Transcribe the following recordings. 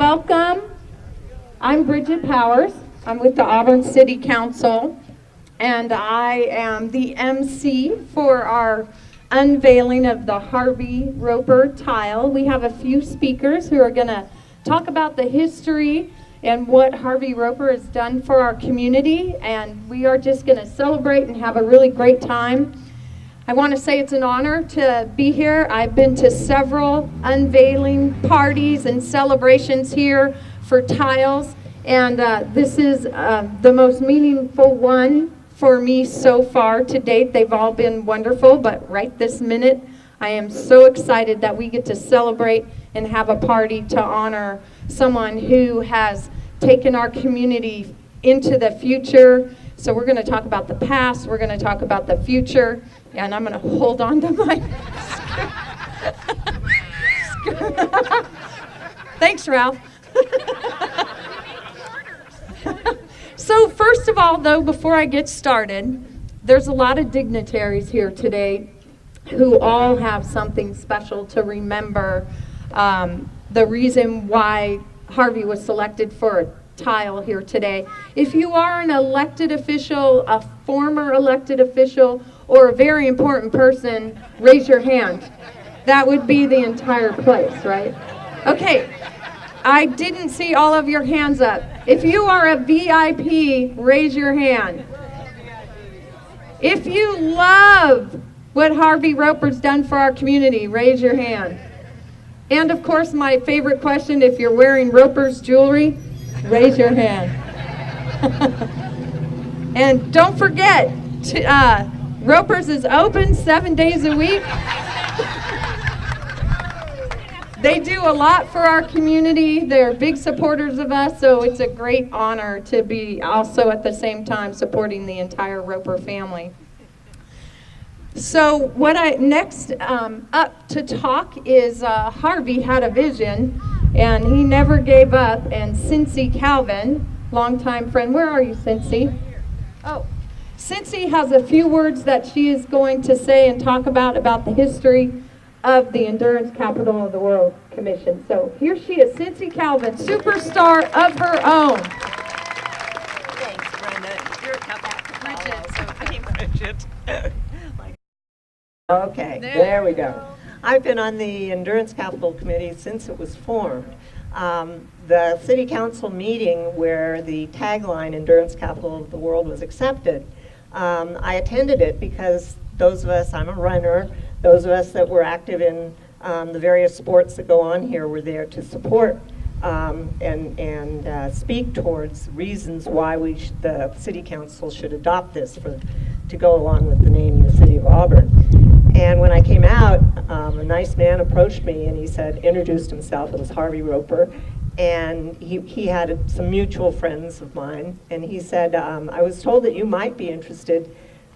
Welcome. I'm Bridget Powers. I'm with the Auburn City Council, and I am the MC for our unveiling of the Harvey Roper tile. We have a few speakers who are going to talk about the history and what Harvey Roper has done for our community, and we are just going to celebrate and have a really great time. I want to say it's an honor to be here. I've been to several unveiling parties and celebrations here for tiles, and this is the most meaningful one for me so far to date. They've all been wonderful, but right this minute, I am so excited that we get to celebrate and have a party to honor someone who has taken our community into the future. So we're going to talk about the past, we're going to talk about the future, and I'm going to hold on to my Thanks, Ralph. So first of all, though, before I get started, there's a lot of dignitaries here today who all have something special to remember the reason why Harvey was selected for a tile here today. If you are an elected official, a former elected official, or a very important person, raise your hand. That would be the entire place, right? Okay, I didn't see all of your hands up. If you are a VIP, raise your hand. If you love what Harvey Roper's done for our community, raise your hand. And of course, my favorite question, if you're wearing Roper's jewelry, raise your hand. And don't forget, Roper's is open 7 days a week. They do a lot for our community. They're big supporters of us, so it's a great honor to be also at the same time supporting the entire Roper family. So next up to talk is Harvey had a vision, and he never gave up, and Cincy Calvin, longtime friend. Where are you, Cincy? Oh, Cincy has a few words that she is going to say and talk about the history of the Endurance Capital of the World Commission. So here she is, Cincy Calvin, superstar of her own. Thanks, Brenda. You're a Bridget. Okay, there we go. I've been on the Endurance Capital Committee since it was formed. The City Council meeting where the tagline Endurance Capital of the World was accepted, I attended it because those of us, I'm a runner, those of us that were active in the various sports that go on here were there to support and speak towards reasons why the City Council should adopt this to go along with the name of the City of Auburn. And when I came out, a nice man approached me and he introduced himself. It was Harvey Roper. And he had some mutual friends of mine. And he said, I was told that you might be interested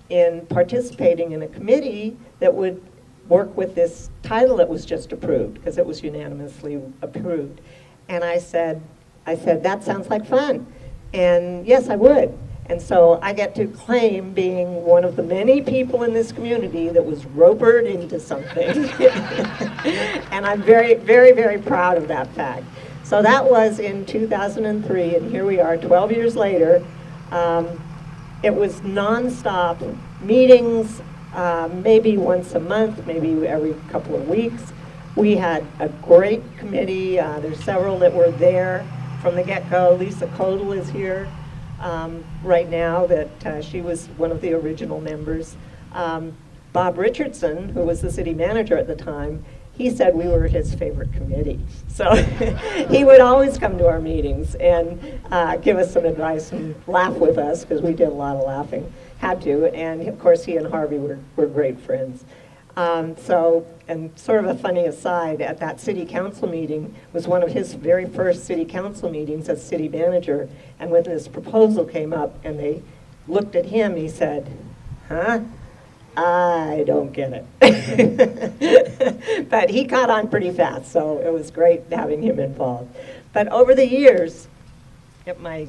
in participating in a committee that would work with this title that was just approved, because it was unanimously approved. And I said, that sounds like fun. And yes, I would. And so I get to claim being one of the many people in this community that was ropered into something. And I'm very, very, very proud of that fact. So that was in 2003, and here we are 12 years later. It was nonstop meetings, maybe once a month, maybe every couple of weeks. We had a great committee. There's several that were there from the get-go. Lisa Codal is here right now, that she was one of the original members. Bob Richardson, who was the city manager at the time, he said we were his favorite committee. So he would always come to our meetings and give us some advice and laugh with us, because we did a lot of laughing, had to. And of course, he and Harvey were great friends. And sort of a funny aside, at that city council meeting was one of his very first city council meetings as city manager. And when this proposal came up and they looked at him, he said, huh? I don't get it. But he caught on pretty fast, so it was great having him involved. But over the years, get my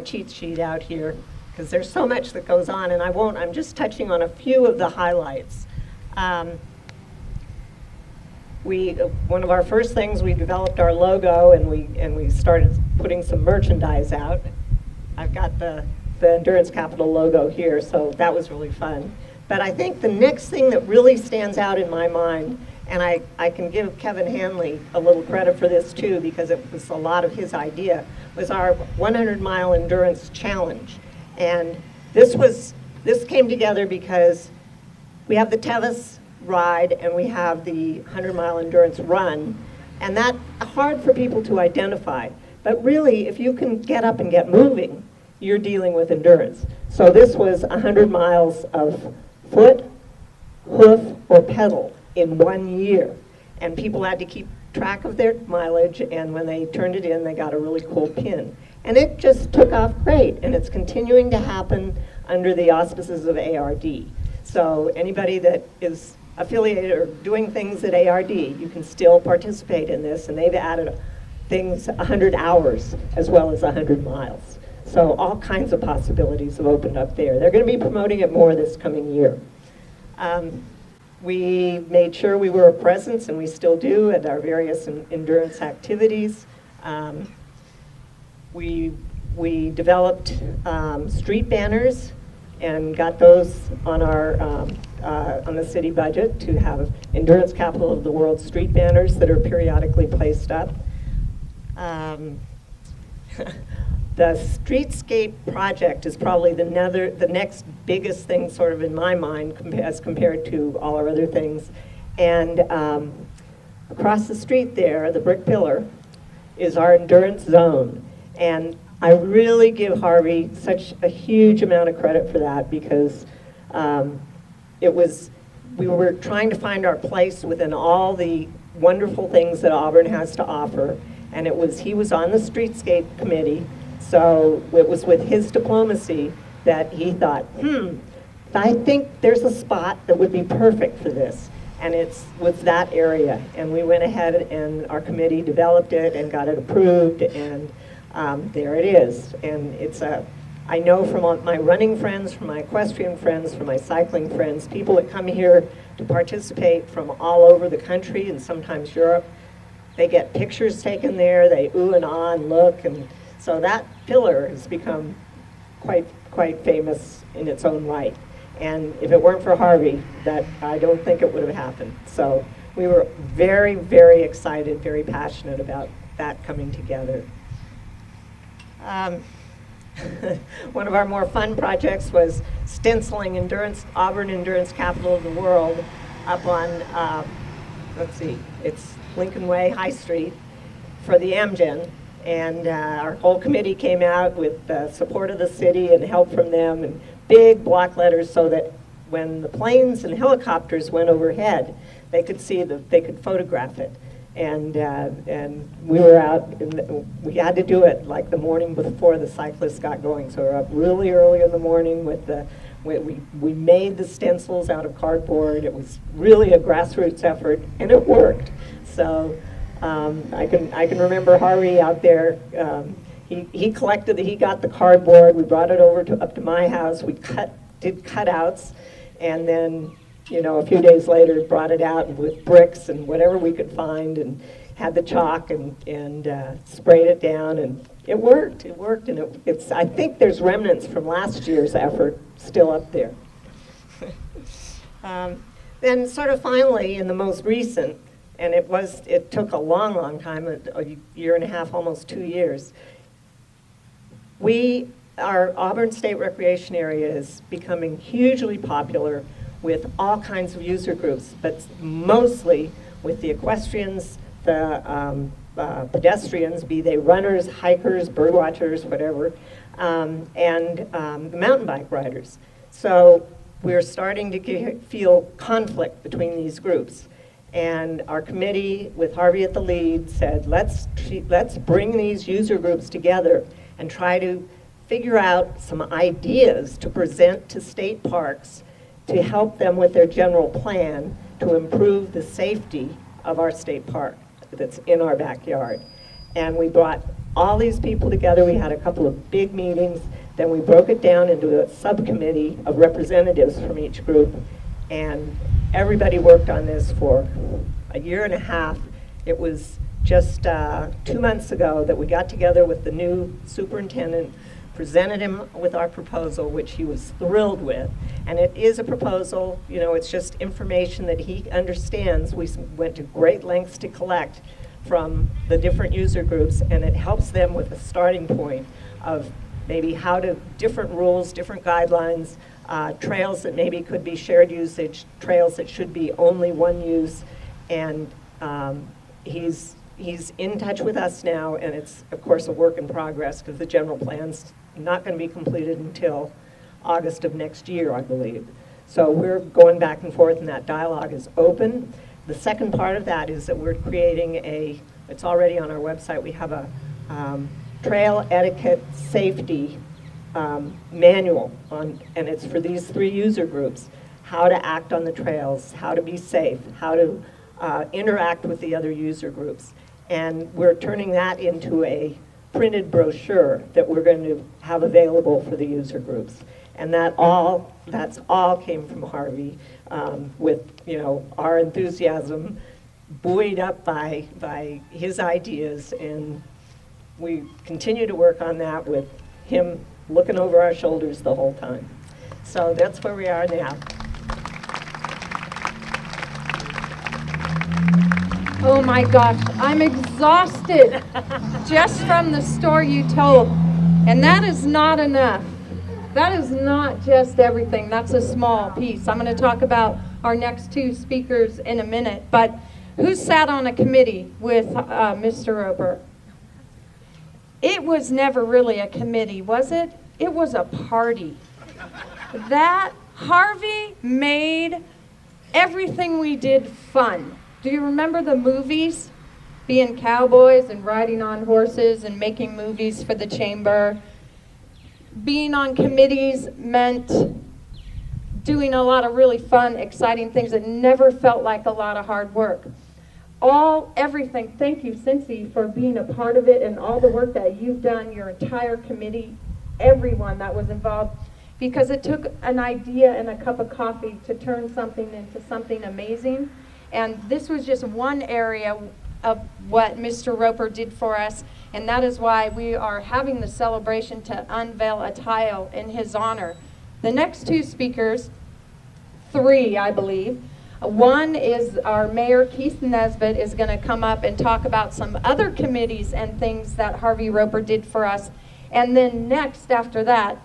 cheat sheet out here, because there's so much that goes on, and I'm just touching on a few of the highlights. one of our first things, we developed our logo, and we started putting some merchandise out. I've got the Endurance Capital logo here, so that was really fun. But I think the next thing that really stands out in my mind, and I can give Kevin Hanley a little credit for this too, because it was a lot of his idea, was our 100-mile endurance challenge. And this came together because we have the Tevis ride and we have the 100-mile endurance run, and that's hard for people to identify. But really, if you can get up and get moving, you're dealing with endurance. So this was 100 miles of foot, hoof, or pedal in 1 year. And people had to keep track of their mileage, and when they turned it in, they got a really cool pin. And it just took off great, and it's continuing to happen under the auspices of ARD. So anybody that is affiliated or doing things at ARD, you can still participate in this, and they've added things 100 hours as well as 100 miles. So all kinds of possibilities have opened up there. They're going to be promoting it more this coming year. We made sure we were a presence, and we still do, at our various endurance activities. We developed street banners and got those on our on the city budget to have Endurance Capital of the World street banners that are periodically placed up. The streetscape project is probably the next biggest thing sort of in my mind as compared to all our other things. And across the street there, the brick pillar, is our endurance zone. And I really give Harvey such a huge amount of credit for that, because we were trying to find our place within all the wonderful things that Auburn has to offer. And he was on the streetscape committee. So it was with his diplomacy that he thought, I think there's a spot that would be perfect for this. And it was that area. And we went ahead and our committee developed it and got it approved, and there it is. And I know from all my running friends, from my equestrian friends, from my cycling friends, people that come here to participate from all over the country and sometimes Europe, they get pictures taken there, they ooh and ah and look, and so that pillar has become quite famous in its own right. And if it weren't for Harvey, I don't think it would have happened. So we were very, very excited, very passionate about that coming together. One of our more fun projects was stenciling Auburn Endurance Capital of the World up on, it's Lincoln Way, High Street, for the Amgen. And our whole committee came out with the support of the city and help from them, and big block letters so that when the planes and helicopters went overhead, they could they could photograph it. And we were out, we had to do it like the morning before the cyclists got going. So we were up really early in the morning we made the stencils out of cardboard. It was really a grassroots effort, and it worked. So I can remember Harvey out there. He got the cardboard. We brought it up to my house. We did cutouts, and then a few days later brought it out with bricks and whatever we could find, and had the chalk and sprayed it down, and it worked. It worked, and I think there's remnants from last year's effort still up there. Then sort of finally, in the most recent. And it took a long time, a year and a half, almost 2 years. Our Auburn State Recreation Area is becoming hugely popular with all kinds of user groups, but mostly with the equestrians, the pedestrians, be they runners, hikers, bird watchers, whatever, and the mountain bike riders. So we're starting to feel conflict between these groups. And our committee, with Harvey at the lead, said, let's bring these user groups together and try to figure out some ideas to present to state parks to help them with their general plan to improve the safety of our state park that's in our backyard. And we brought all these people together. We had a couple of big meetings. Then we broke it down into a subcommittee of representatives from each group. And everybody worked on this for a year and a half. It was just 2 months ago that we got together with the new superintendent, presented him with our proposal, which he was thrilled with. And it is a proposal, you know, it's just information that he understands. We went to great lengths to collect from the different user groups, and it helps them with a starting point of maybe how to, different rules, different guidelines, trails that maybe could be shared usage, trails that should be only one use. And he's in touch with us now, and it's, of course, a work in progress because the general plan's not going to be completed until August of next year, I believe. So we're going back and forth, and that dialogue is open. The second part of that is that we're creating it's already on our website, we have a trail etiquette safety manual, and it's for these 3 user groups: how to act on the trails, how to be safe, how to interact with the other user groups. And we're turning that into a printed brochure that we're going to have available for the user groups. And that's all came from Harvey, with, you know, our enthusiasm buoyed up by his ideas, and we continue to work on that with him looking over our shoulders the whole time. So that's where we are now. Oh my gosh, I'm exhausted just from the story you told. And that is not enough. That is not just everything. That's a small piece. I'm going to talk about our next 2 speakers in a minute. But who sat on a committee with Mr. Roper? It was never really a committee, was it? It was a party. That Harvey made everything we did fun. Do you remember the movies? Being cowboys and riding on horses and making movies for the chamber. Being on committees meant doing a lot of really fun, exciting things that never felt like a lot of hard work. Everything, thank you, Cincy, for being a part of it and all the work that you've done, your entire committee, everyone that was involved, because it took an idea and a cup of coffee to turn something into something amazing. And this was just one area of what Mr. Roper did for us, and that is why we are having the celebration to unveil a tile in his honor. The next 2 speakers, 3 I believe, one is our Mayor Keith Nesbitt is going to come up and talk about some other committees and things that Harvey Roper did for us. And then next after that,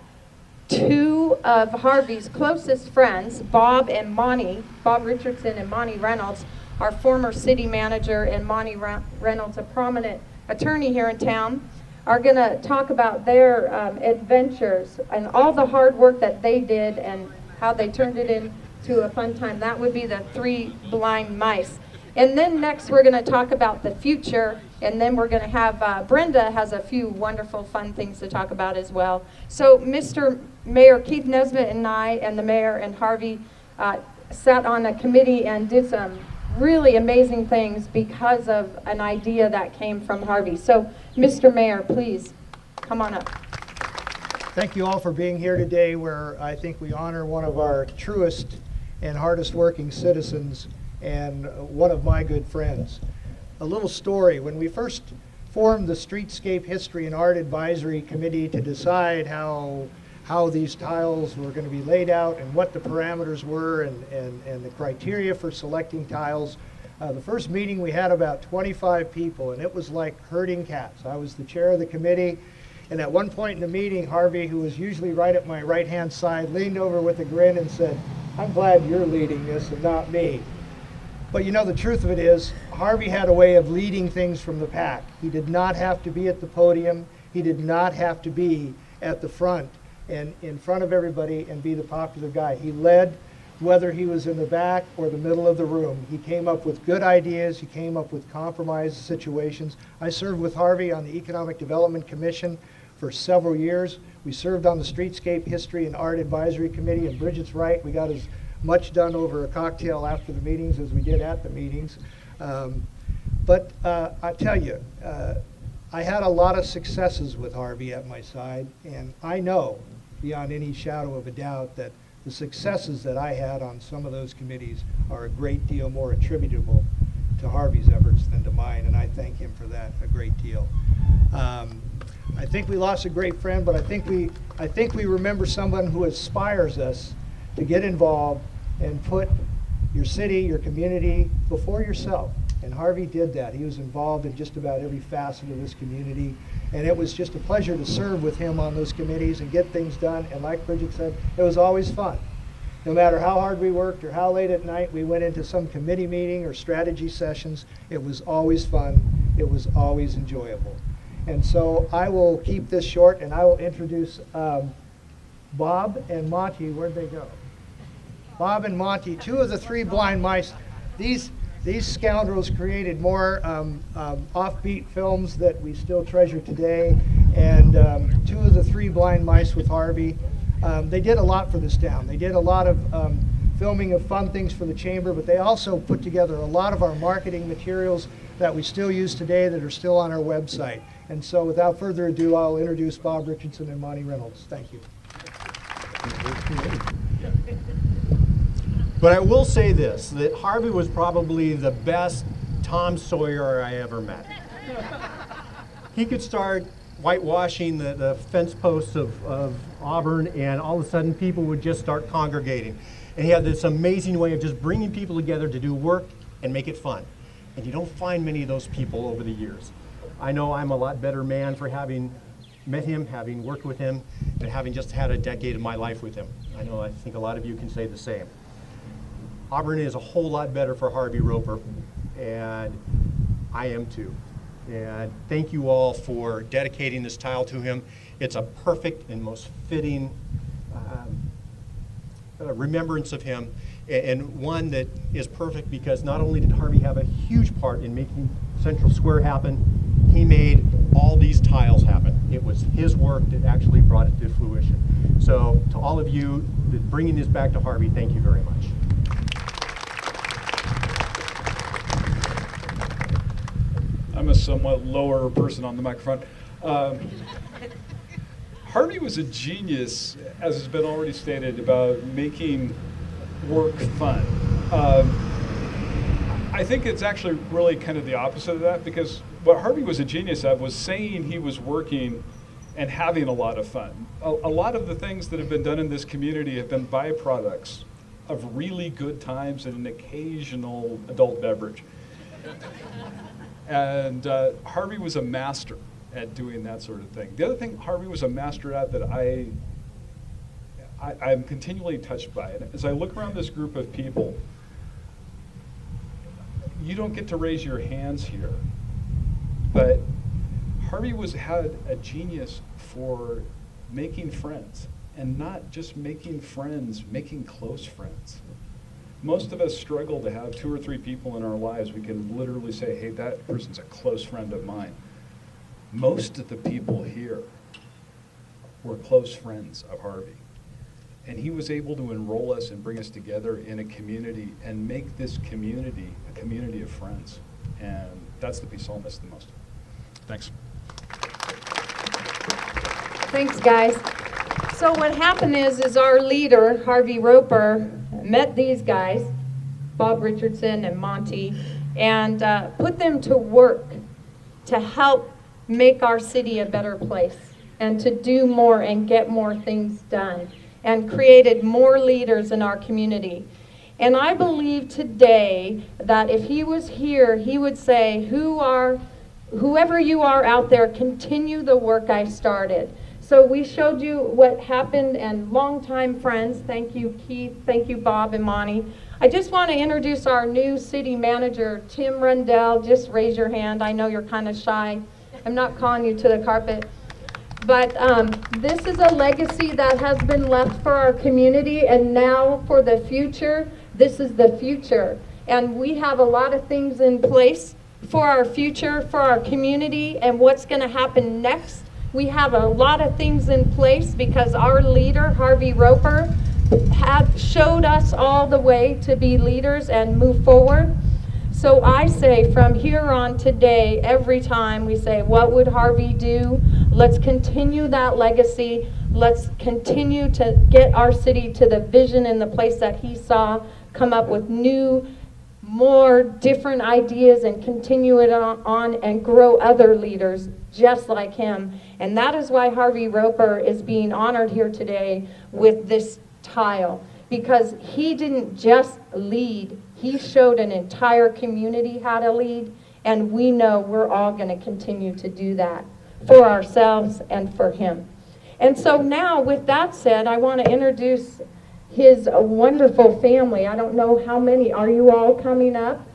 2 of Harvey's closest friends, Bob Richardson and Monty Reynolds, our former city manager, and Monty Reynolds, a prominent attorney here in town, are going to talk about their adventures and all the hard work that they did and how they turned it into a fun time. That would be the 3 blind mice. And then next we're going to talk about the future, and then we're going to have Brenda has a few wonderful fun things to talk about as well. So Mr. Mayor Keith Nesbitt and I and the mayor and Harvey sat on a committee and did some really amazing things because of an idea that came from Harvey. So Mr. Mayor, please come on up. Thank you all for being here today, where I think we honor one of our truest and hardest working citizens and one of my good friends. A little story: when we first formed the Streetscape History and Art Advisory Committee to decide how these tiles were going to be laid out and what the parameters were and the criteria for selecting tiles, the first meeting we had about 25 people, and it was like herding cats. I was the chair of the committee, and at one point in the meeting, Harvey, who was usually right at my right-hand side, leaned over with a grin and said, "I'm glad you're leading this and not me." But you know, the truth of it is, Harvey had a way of leading things from the pack. He did not have to be at the podium. He did not have to be at the front and in front of everybody and be the popular guy. He led whether he was in the back or the middle of the room. He came up with good ideas. He came up with compromise situations. I served with Harvey on the Economic Development Commission for several years. We served on the Streetscape History and Art Advisory Committee, and Bridget's right, we got as much done over a cocktail after the meetings as we did at the meetings. But I tell you, I had a lot of successes with Harvey at my side, and I know beyond any shadow of a doubt that the successes that I had on some of those committees are a great deal more attributable to Harvey's efforts than to mine, and I thank him for that a great deal. I think we lost a great friend, but I think we remember someone who inspires us to get involved and put your city, your community before yourself. And Harvey did that. He was involved in just about every facet of this community, and it was just a pleasure to serve with him on those committees and get things done. And like Bridget said, it was always fun. No matter how hard we worked or how late at night we went into some committee meeting or strategy sessions, it was always fun. It was always enjoyable. And so I will keep this short, and I will introduce Bob and Monty. Where'd they go? Bob and Monty, two of the three blind mice. These scoundrels created more offbeat films that we still treasure today, and two of the three blind mice with Harvey. They did a lot for this town. They did a lot of filming of fun things for the chamber, but they also put together a lot of our marketing materials that we still use today that are still on our website. And so without further ado, I'll introduce Bob Richardson and Monty Reynolds. Thank you. But I will say this, that Harvey was probably the best Tom Sawyer I ever met. He could start whitewashing the fence posts of Auburn, and all of a sudden people would just start congregating. And he had this amazing way of just bringing people together to do work and make it fun. And you don't find many of those people over the years. I know I'm a lot better man for having met him, having worked with him, and having just had a decade of my life with him. I think a lot of you can say the same. Auburn is a whole lot better for Harvey Roper, and I am too. And thank you all for dedicating this tile to him. It's a perfect and most fitting remembrance of him, and one that is perfect because not only did Harvey have a huge part in making Central Square happen, he made all these tiles happen. It was his work that actually brought it to fruition. So to all of you that bringing this back to Harvey, thank you very much. I'm a somewhat lower person on the microphone. Harvey was a genius, as has been already stated, about making work fun. I think it's actually really kind of the opposite of that, because what Harvey was a genius at was saying he was working and having a lot of fun. A lot of the things that have been done in this community have been byproducts of really good times and an occasional adult beverage. And Harvey was a master at doing that sort of thing. The other thing Harvey was a master at that I'm continually touched by it. As I look around this group of people, you don't get to raise your hands here, but Harvey had a genius for making friends, and not just making friends, making close friends. Most of us struggle to have 2 or 3 people in our lives we can literally say, hey, that person's a close friend of mine. Most of the people here were close friends of Harvey. And he was able to enroll us and bring us together in a community and make this community a community of friends. And that's the piece I'll miss the most. Thanks. Thanks, guys. So what happened is our leader, Harvey Roper, met these guys, Bob Richardson and Monty, and put them to work to help make our city a better place and to do more and get more things done, and created more leaders in our community. And I believe today that if he was here, he would say, whoever you are out there, continue the work I started. So we showed you what happened, and longtime friends. Thank you, Keith. Thank you, Bob and Monty. I just want to introduce our new city manager, Tim Rundell. Just raise your hand. I know you're kind of shy. I'm not calling you to the carpet. But this is a legacy that has been left for our community, and now for the future, this is the future. And we have a lot of things in place for our future, for our community, and what's going to happen next. We have a lot of things in place because our leader, Harvey Roper, showed us all the way to be leaders and move forward. So I say from here on today, every time we say, what would Harvey do? Let's continue that legacy. Let's continue to get our city to the vision and the place that he saw, come up with new, more different ideas and continue it on and grow other leaders just like him. And that is why Harvey Roper is being honored here today with this tile, because he didn't just lead, he showed an entire community how to lead, and we know we're all going to continue to do that for ourselves and for him. And so now, with that said, I want to introduce his wonderful family. I don't know how many. Are you all coming up?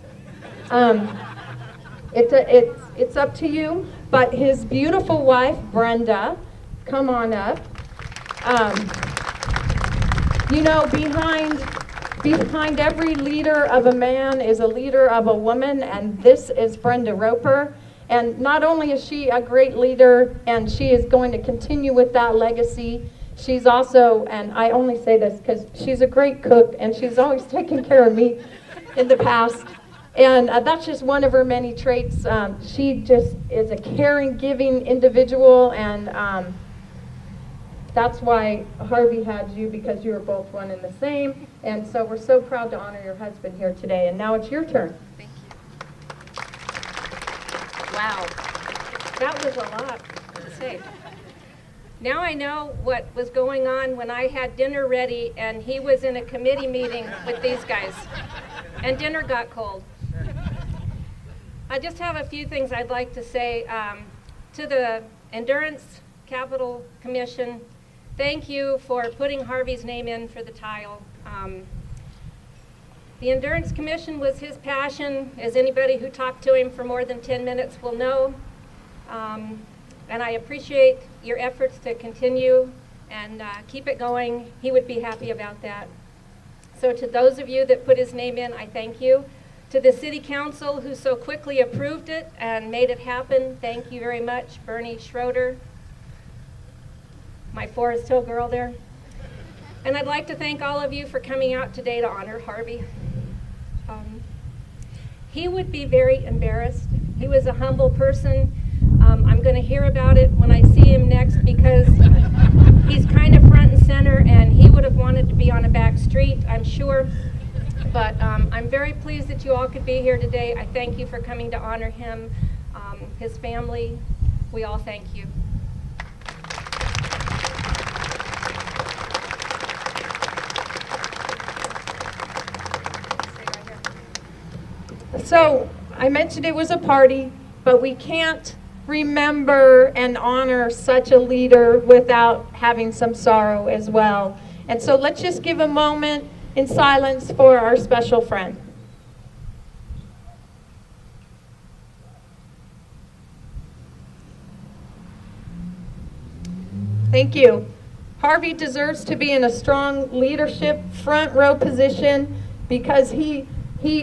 It's up to you. But his beautiful wife, Brenda, come on up. You know, behind every leader of a man is a leader of a woman, and this is Brenda Roper. And not only is she a great leader, and she is going to continue with that legacy, she's also, and I only say this because she's a great cook, and she's always taken care of me in the past. And that's just one of her many traits. She just is a caring, giving individual, and that's why Harvey had you, because you were both one and the same. And so we're so proud to honor your husband here today. And now it's your turn. Thank you. Wow, that was a lot to say. Now I know what was going on when I had dinner ready and he was in a committee meeting with these guys, and dinner got cold. I just have a few things I'd like to say to the Endurance Capital Commission. Thank you for putting Harvey's name in for the tile. The Endurance Commission was his passion, as anybody who talked to him for more than 10 minutes will know. And I appreciate your efforts to continue and keep it going. He would be happy about that. So to those of you that put his name in, I thank you. To the City Council who so quickly approved it and made it happen, thank you very much. Bernie Schroeder, my Forest Hill girl there. And I'd like to thank all of you for coming out today to honor Harvey. He would be very embarrassed. He was a humble person. I'm going to hear about it when I see him next, because he's kind of front and center, and he would have wanted to be on a back street, I'm sure. But I'm very pleased that you all could be here today. I thank you for coming to honor him, his family. We all thank you. So I mentioned it was a party, but we can't remember and honor such a leader without having some sorrow as well. And so let's just give a moment in silence for our special friend. Thank you. Harvey deserves to be in a strong leadership front row position because he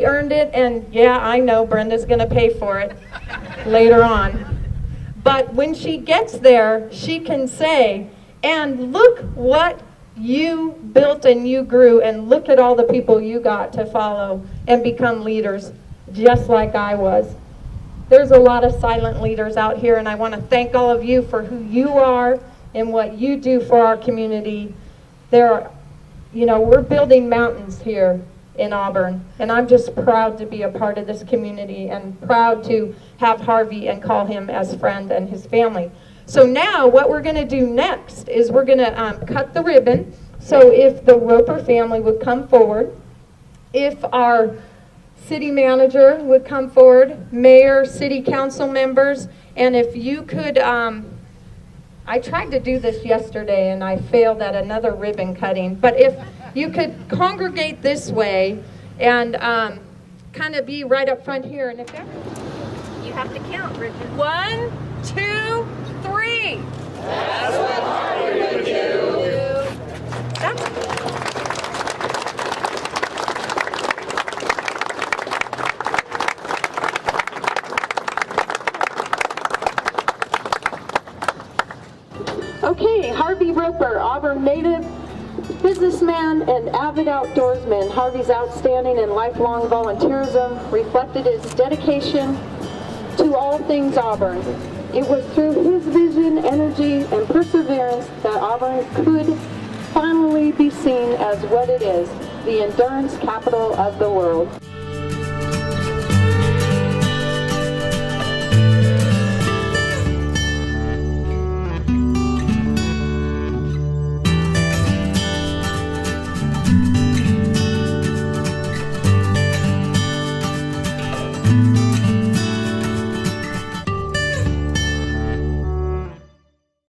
earned it, and yeah, I know Brenda's going to pay for it later on. But when she gets there, she can say, and look what you built and you grew, and look at all the people you got to follow and become leaders, just like I was. There's a lot of silent leaders out here, and I want to thank all of you for who you are and what you do for our community. We're building mountains here in Auburn, and I'm just proud to be a part of this community and proud to have Harvey and call him as friend and his family. So now what we're going to do next is we're going to cut the ribbon. So if the Roper family would come forward, if our city manager would come forward, mayor, city council members, and if you could, I tried to do this yesterday and I failed at another ribbon cutting, but if you could congregate this way and kind of be right up front here, and if ever You have to count, Bridget. 1, 2, 3. That's what Harvey would do. Okay, Harvey Roper, Auburn native, businessman and avid outdoorsman. Harvey's outstanding and lifelong volunteerism reflected his dedication to all things Auburn. It was through his vision, energy, and perseverance that Auburn could finally be seen as what it is, the endurance capital of the world. Bye.